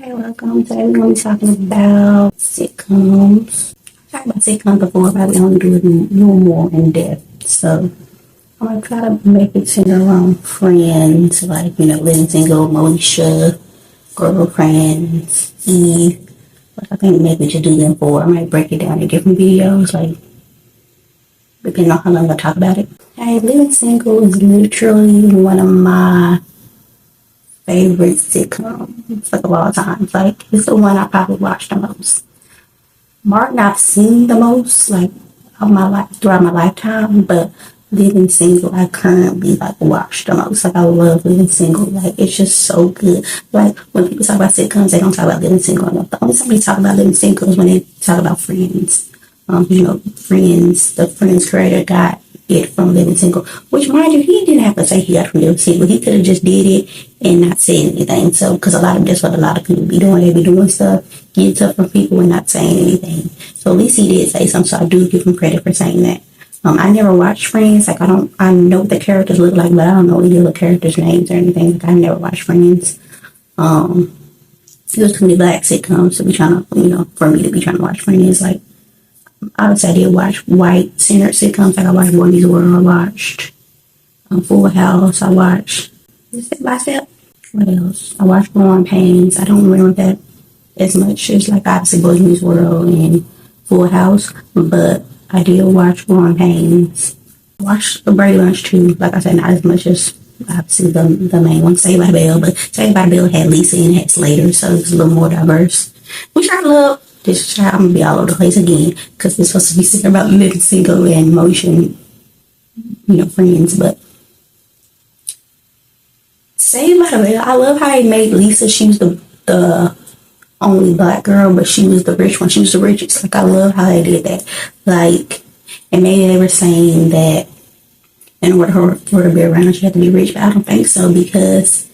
Hey, welcome. Today we're going to be talking about sitcoms. I've talked about sitcoms before, but we only do it a little more in depth. So I'm going to try to make it center around friends, like, Living Single, Moesha, Girlfriends, Eve. But I think maybe just do them four. I might break it down in different videos, like, depending on how long I talk about it. Hey, Living Single is literally one of my favorite sitcoms of all time. Like, it's the one I probably watched the most. Martin I've seen the most, like, of my life throughout my lifetime, but Living Single I currently watch the most. Like, I love Living Single. Like, it's just so good. Like, when people talk about sitcoms, they don't talk about Living Single enough. The only time they talk about Living Single is when they talk about Friends. Friends, the Friends creator got it from Living Single, which, mind you, he didn't have to say he got from Living Single. He could have just did it and not said anything. So, because that's what a lot of people be doing. They be doing stuff, getting stuff from people and not saying anything. So at least he did say something. So I do give him credit for saying that. I never watched Friends. Like, I know what the characters look like, but I don't know any of the characters' names or anything. Like, I never watched Friends. It was too many black sitcoms to be trying to, for me to be trying to watch Friends. Like, obviously I did watch white-centered sitcoms. Like, I watched Boy Meets World. I watched Full House. I watched Step by Step. What else? I watched Growing Pains. I don't remember that as much as, like, obviously Boy Meets World and Full House, but I did watch Growing Pains. I watched The Brady Bunch too. Like I said, not as much as obviously the main one, Saved by the Bell, but Saved by the Bell had Lisa and had Slater, so it was a little more diverse, which I love. This child, I'm gonna be all over the place again because it's supposed to be sitting about Living Single and Motion, Friends. But Saved by the Bell, I love how they made Lisa. She was the only black girl, but she was the rich one. She was the richest. Like, I love how they did that. Like, and maybe they were saying that in order for her to be around, she had to be rich, but I don't think so because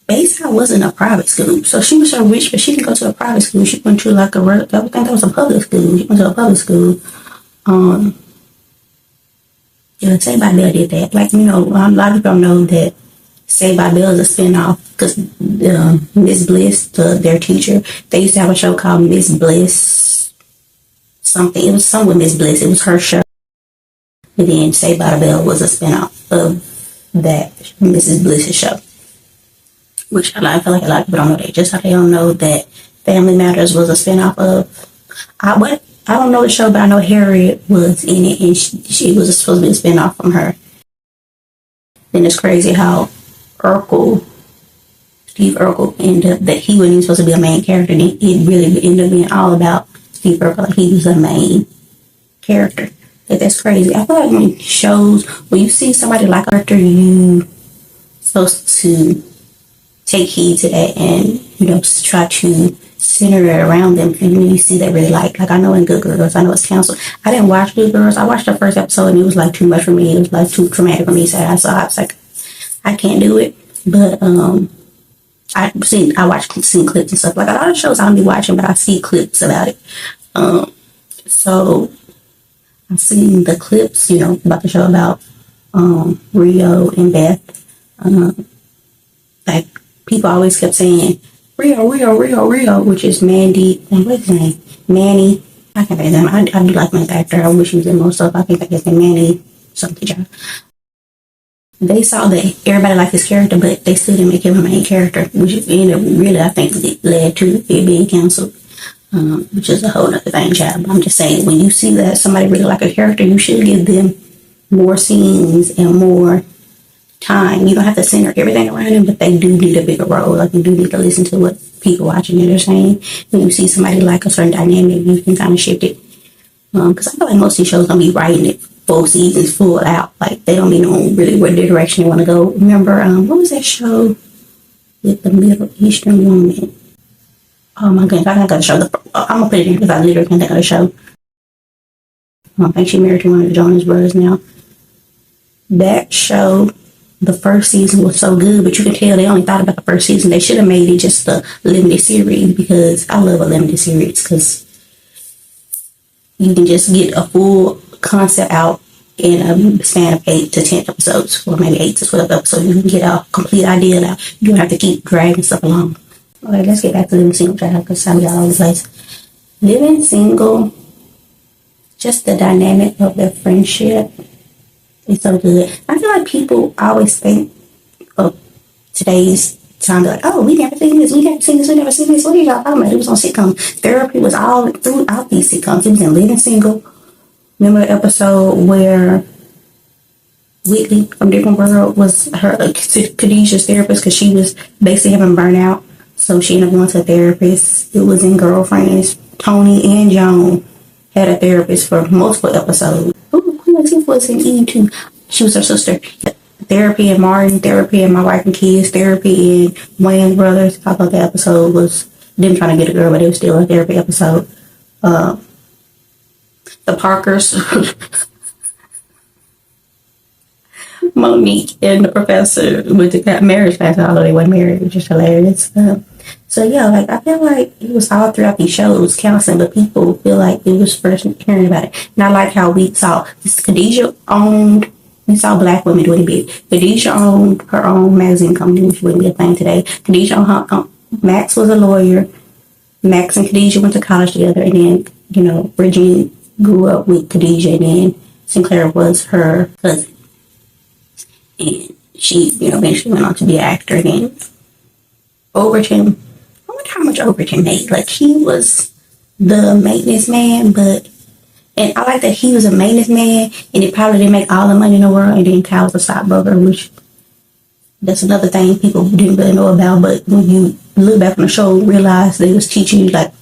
Bayside wasn't a private school, so she was so rich, but she didn't go to a private school. She went to I think that was a public school. She went to a public school. Saved by the Bell did that. Like, a lot of people don't know that Saved by the Bell is a spinoff because Miss Bliss, their teacher, they used to have a show called Miss Bliss something. It was something with Miss Bliss. It was her show. But then Saved by the Bell was a spinoff of that Mrs. Bliss's show. Which I feel like a lot of people don't know that. Just how they don't know that Family Matters was a spinoff of. I don't know the show, but I know Harriet was in it, and she was supposed to be a spinoff from her. Then it's crazy how Steve Urkel, ended up that he wasn't even supposed to be a main character. And it really ended up being all about Steve Urkel. Like, he was the main character. Like, that's crazy. I feel like when you see somebody like a character, you supposed to take heed to that and, try to center it around them. And you see that really like I know in Good Girls, I know it's canceled. I didn't watch Good Girls. I watched the first episode and it was like too much for me. It was like too traumatic for me. So I was like, I can't do it. But I watched seen clips and stuff. Like, a lot of shows I don't be watching, but I see clips about it. So I've seen the clips, about the show about Rio and Beth. Like, people always kept saying Rio, which is Mandy. And what's his name? Manny. I can't think of his name. I do like my actor. I wish he was in more stuff. I think his name Manny something. They saw that everybody liked his character, but they still didn't make him a main character, which ended up really, I think, led to it being canceled. Which is a whole other thing, child. I'm just saying, when you see that somebody really like a character, you should give them more scenes and more time. You don't have to center everything around them, but they do need a bigger role. Like, you do need to listen to what people watching it are saying. When you see somebody like a certain dynamic, you can kind of shift it. Because I feel like most of these shows don't be writing it full seasons full out. Like, they don't be knowing really what direction they want to go. Remember, what was that show with the Middle Eastern woman? Oh my goodness, I can't think of the show. I'm gonna put it in because I literally can't think of the show. I think she married to one of the Jonas Brothers now. That show, the first season was so good, but you can tell they only thought about the first season. They should have made it just a limited series, because I love a limited series because you can just get a full concept out in a span of 8 to 10 episodes, or maybe 8 to 12 episodes. You can get a complete idea now. You don't have to keep dragging stuff along. Alright, let's get back to Living Single, because I'm all over the place. Living Single, just the dynamic of their friendship is so good. I feel like people always think of today's time, like, oh, we never seen this, we never seen this, we never seen this. What are y'all talking about? It was on sitcoms. Therapy was all throughout these sitcoms. It was in Living Single. Remember the episode where Whitley from Different World was her Khadijah's therapist, because she was basically having burnout, so she ended up going to a therapist. It was in Girlfriends. Tony and Joan had a therapist for multiple episodes. Who was in E too? She was her sister. Therapy and Martin, therapy and My Wife and Kids, therapy and Wayans Brothers. I thought that episode was them trying to get a girl, but it was still a therapy episode. The Parkers, Monique and the professor with the marriage class, although they weren't married, which is hilarious. So yeah, like I feel like it was all throughout these shows counseling, but people feel like it was first hearing about it. And I like how we saw this. Khadijah owned. We saw black women doing it big. Khadijah owned her own magazine company, which wouldn't be a thing today. Khadijah owned Max was a lawyer. Max and Khadijah went to college together, and then Regine grew up with Khadijah, and then Sinclair was her cousin. And she, eventually went on to be an actor. And then Overton, I wonder how much Overton made. Like, he was the maintenance man, and I like that he was a maintenance man, and he probably didn't make all the money in the world, and then Kyle was a stockbroker, which that's another thing people didn't really know about. But when you look back on the show, realize they was teaching you, like,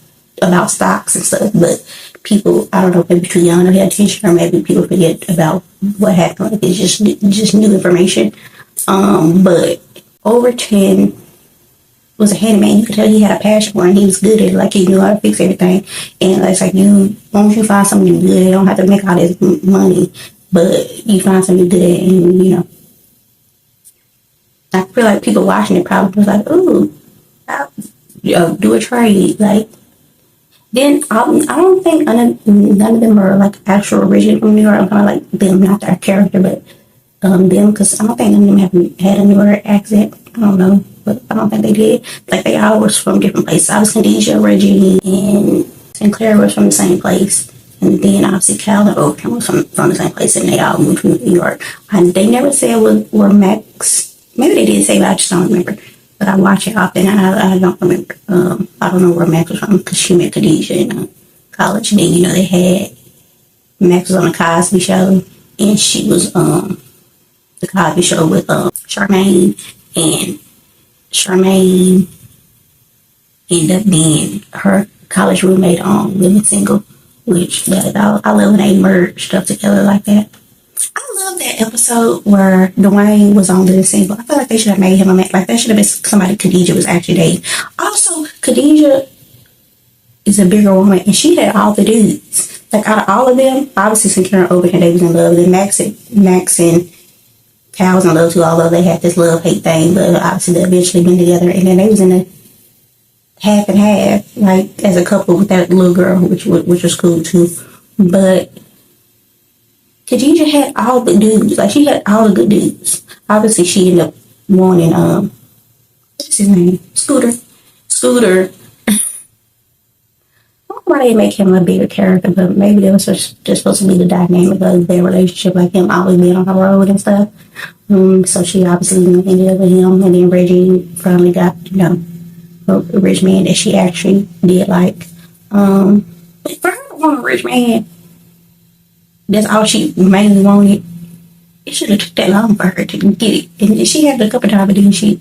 about stocks and stuff. But people, I don't know, maybe too young to pay attention, or maybe people forget about what happened. Like, it's just new information. But Overton was a handyman. You could tell he had a passion for it, and he was good at it. Like, he knew how to fix everything. And it's like, once you find something good, you don't have to make all this money, but you find something good at it, and I feel like people watching it probably was like, ooh, I'll do a trade. Like, then I don't think none of them are like actual original from New York. I'm kind of like them, not their character, but them, because I don't think none of them have had a New York accent. I don't know, but I don't think they did. Like, they all was from different places. I was Khadijah, Reggie, and Sinclair was from the same place. And then obviously Cal and Overton was from the same place, and they all moved to New York. And they never said where Max, maybe they did say, but I just don't remember. But I watch it often, and I don't remember. I don't know where Max was from, because she met Khadijah in college. And then, they had, Max was on the Cosby Show, and she was the Cosby Show with Charmaine, and Charmaine ended up being her college roommate on Living Single, which I love when they merge stuff together like that. I love that episode where Dwayne was on Living Single. I feel like they should have made him a man. Like, that should have been somebody Khadijah was actually dating. Also, Khadijah is a bigger woman, and she had all the dudes. Like, out of all of them, obviously Sinclair and Overton, they was in love. Then Max and Cal was in love too, although they had this love-hate thing, but obviously they eventually been together. And then they was in a half and half, like, as a couple with that little girl, which was cool too. But Khadijah had all the dudes. Like, she had all the good dudes. Obviously, she ended up wanting, what's his name? Scooter. I don't know why they make him a bigger character, but maybe that was just supposed to be the dynamic of their relationship, like him always being on the road and stuff. So she obviously ended up with him, and then Reggie finally got, a rich man that she actually did like. But for her to want a rich man, that's all she mainly wanted. It should have took that long for her to get it. And she had it a couple times, but then she,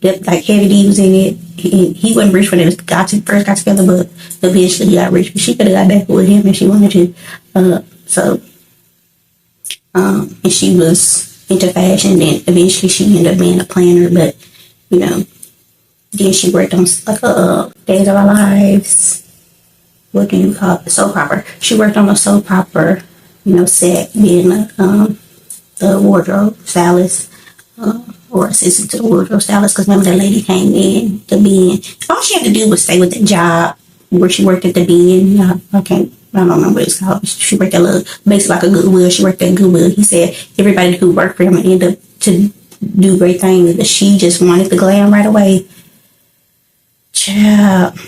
that, like, Heavy D was in it. He wasn't rich when they first got together, but eventually he got rich. But she could have got back with him if she wanted to. And she was into fashion, and then eventually she ended up being a planner. But, then she worked on, like, Days of Our Lives. What do you call it? Soap opera. She worked on a soap opera, set, being the wardrobe stylist, or assistant to the wardrobe stylist, because remember that lady came in to be in. All she had to do was stay with the job where she worked at the bin. I I don't remember what it's called. She worked at basically like a Goodwill. She worked at Goodwill. He said everybody who worked for him ended up to do great things, but she just wanted the glam right away. Child,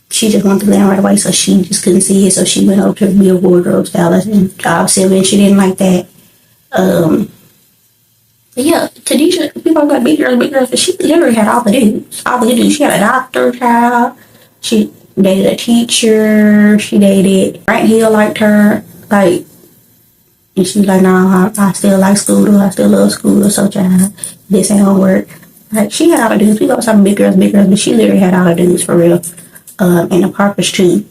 she just wanted the glam right away, so she just couldn't see it. So she went over to be a wardrobe stylist, and obviously she didn't like that. But yeah, Khadijah, people got big girls, but she literally had all the dudes. All the dudes. She had a doctor, child. She dated a teacher. She dated Grant Hill liked her. Like, and she was like, no, I still like Scooter. I still love Scooter. So, child, this ain't gonna work. Like, she had all the dudes. We always have big girls, but she literally had all the dudes for real. And the Parkers too.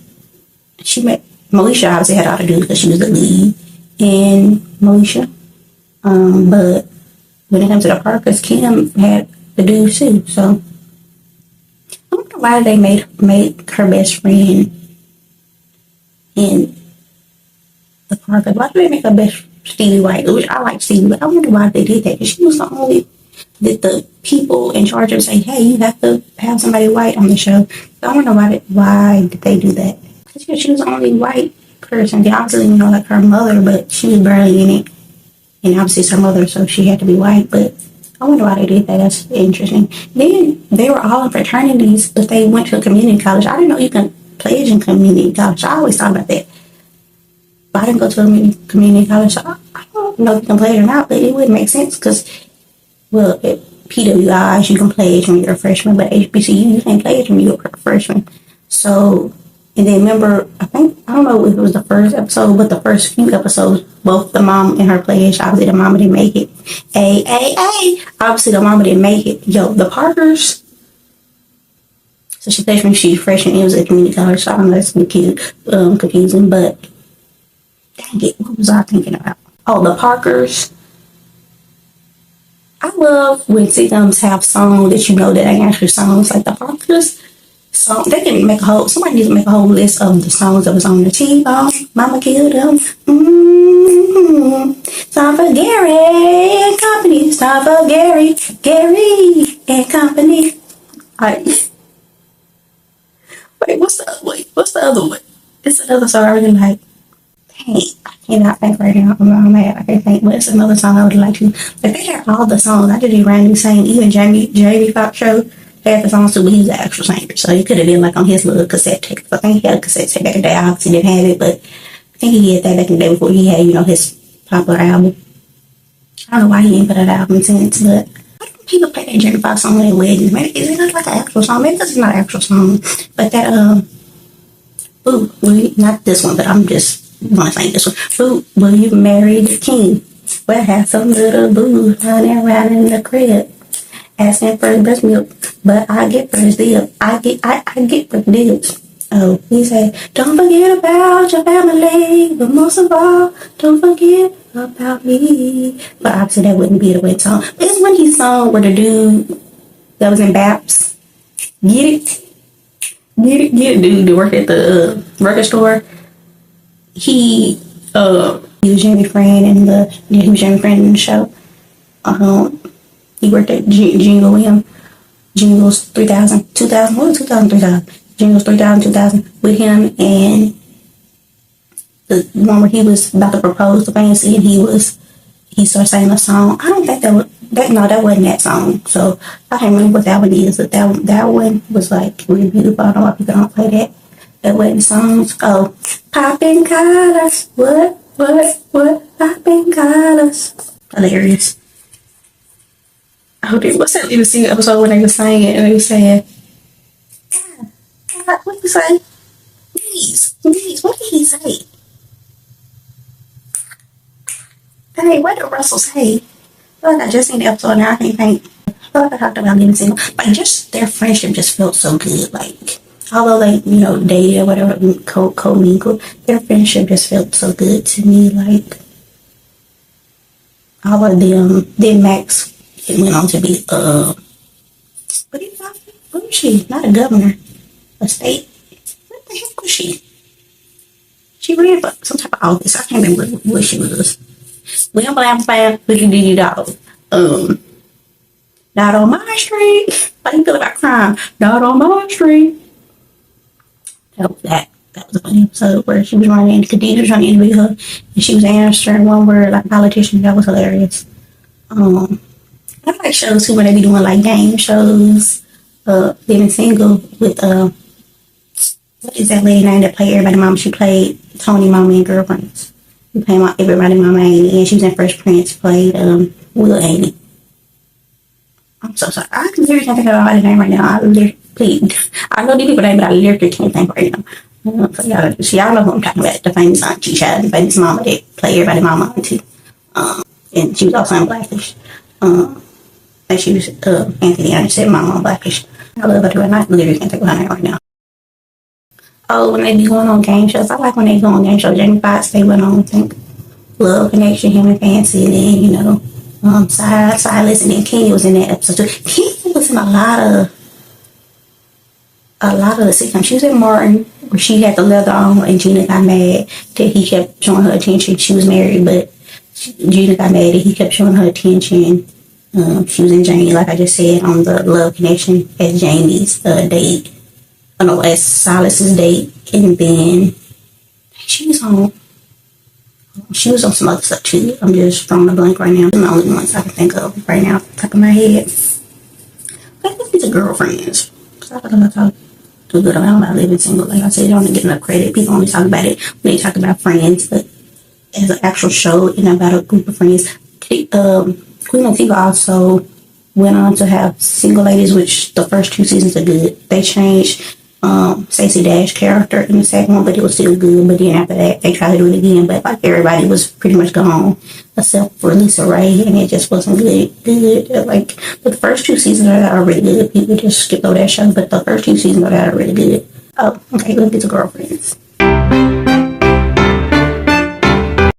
She met Moesha. Obviously had all the dudes because she was the lead in Moesha. But when it comes to the Parkers, Kim had the dudes too. So I wonder why they made her best friend in the Parkers. Why did they make her best Stevie White? Which I like Stevie, but I wonder why they did that. Because she was the only that the people in charge of say, hey, you have to have somebody white on the show. So I wonder why did they do that? Because yeah, she was the only white person. They obviously, like her mother, but she was barely in it. And obviously it's her mother, so she had to be white. But I wonder why they did that. That's interesting. Then they were all in fraternities, but they went to a community college. I didn't know you can pledge in community college. I always thought about that. But I didn't go to a community college, so I don't know if you can pledge or not, but it would make sense because, well, at PWIs you can pledge when you're a freshman, but HBCU you can't pledge when you're a freshman. So, and then remember, I don't know if it was the first episode, but the first few episodes, both the mom and her pledged. Obviously, the mama didn't make it. Obviously, the mama didn't make it. Yo, the Parkers. So she pledged when she was freshman. It was at community college, so I don't know, that's confusing, but dang it, what was I thinking about? Oh, the Parkers. I love when sitcoms have songs that that ain't actually songs. Like the Parkers song, they can make somebody needs to make a whole list of the songs that was on the T-Bone. Mama killed them. Time for Gary and Company. Time for Gary and Company. Alright. What's the other one? It's another song I really like. Dang, I cannot think right now. I'm mad. I can't think, but it's another song I would like to. But they had all the songs. I didn't randomly sing. Even Jamie Foxx show had the songs too, but he was an actual singer. So he could have been like on his little cassette tape. I think he had a cassette tape back in the day. I obviously didn't have it, but I think he had that back in the day before he had, his popular album. I don't know why he didn't put that album since, but why don't people play that Jamie Foxx song at weddings? Maybe is it not like an actual song? Maybe it's not an actual song. But that not this one, but I'm just want to sing this one. Boo, will you marry the king? We'll have some little boo running around in the crib, asking for his breast milk, but I get for his dip. I get for the dibs. Oh, he said, don't forget about your family, but most of all, don't forget about me. But obviously that wouldn't be the way song. But it's when he sung with the dude that was in Baps. Get it, dude that worked at the record store. He was Jamie Friend in the show. He worked at Jingle with him. Jingles 3000, 2000, what was 2000, 3000? Jingles 3000, 2000 with him, and the one where he was about to propose to Fancy, and he started singing a song. I don't think that wasn't that song. So I can't remember what that one is, but that one was like really beautiful. I don't know why people don't play that. That wasn't songs. Oh, popping collars. What? Popping collars. Hilarious. Oh, dude, what's that little singing episode when they were singing and they were saying, God, what did he say? Please, what did he say? Hey, what did Russell say? I feel like I just seen the episode now. I can't think. I feel like I talked about getting single. Like, just their friendship just felt so good. Like, although they, dated or whatever, co-mingled, their friendship just felt so good to me. Like, all of them. Then Max went on to be, what was she? Not a governor. A state. What the heck was she? She ran for some type of office. I can't remember what she was. Well, I'm fine. Dog. Not on my street. How you feel about crime? Not on my street. That was that. That was a funny episode where she was running, Khadijah was trying to interview her, and she was answering one word like politician. That was hilarious. I like shows too when they be doing like game shows, living single with what is that lady name that played everybody mama? She played Tony Mama in Girlfriends. We played everybody mama Amy, and she was in Fresh Prince. Played Will Amy. I'm so sorry. I literally can't think of anybody's name right now. I know these people name, but I literally can't think right now. So y'all know who I'm talking about. The famous auntie child, the famous mama that played everybody mama auntie. And she was also in Blackish. And she was Anthony Anderson mama on Blackish. I love her too, and I literally can't think of her name right now. Oh, when they be going on game shows, I like when they go on game shows. Jamie Foxx, they went on, I think, Love Connection, him and Fancy, and then, Silas, and then Kenny was in that episode too. Kenny was in a lot of the sitcoms. She was in Martin, where she had the leather on, and Gina got mad that he kept showing her attention. She was married, but Gina got mad that he kept showing her attention. She was in Jamie, like I just said, on the Love Connection as Jamie's date. As Silas's date, and then she was on some other stuff too. I'm just throwing a blank right now. They're the only ones I can think of right now off the top of my head. But I think these are girlfriends. I don't know if I do good about living single. Like I said, they don't get enough credit. People only talk about it when they talk about friends, but as an actual show and about a group of friends. Queen Latifah also went on to have Single Ladies, which the first 2 seasons are good. They changed Stacey Dash character in the second one, but it was still good. But then after that, they tried to do it again, but like everybody was pretty much gone except for Lisa Ray, and it just wasn't good. But the first 2 seasons are really good. People just skip over that show, but the first 2 seasons are really good. Oh, okay, let's get to Girlfriends.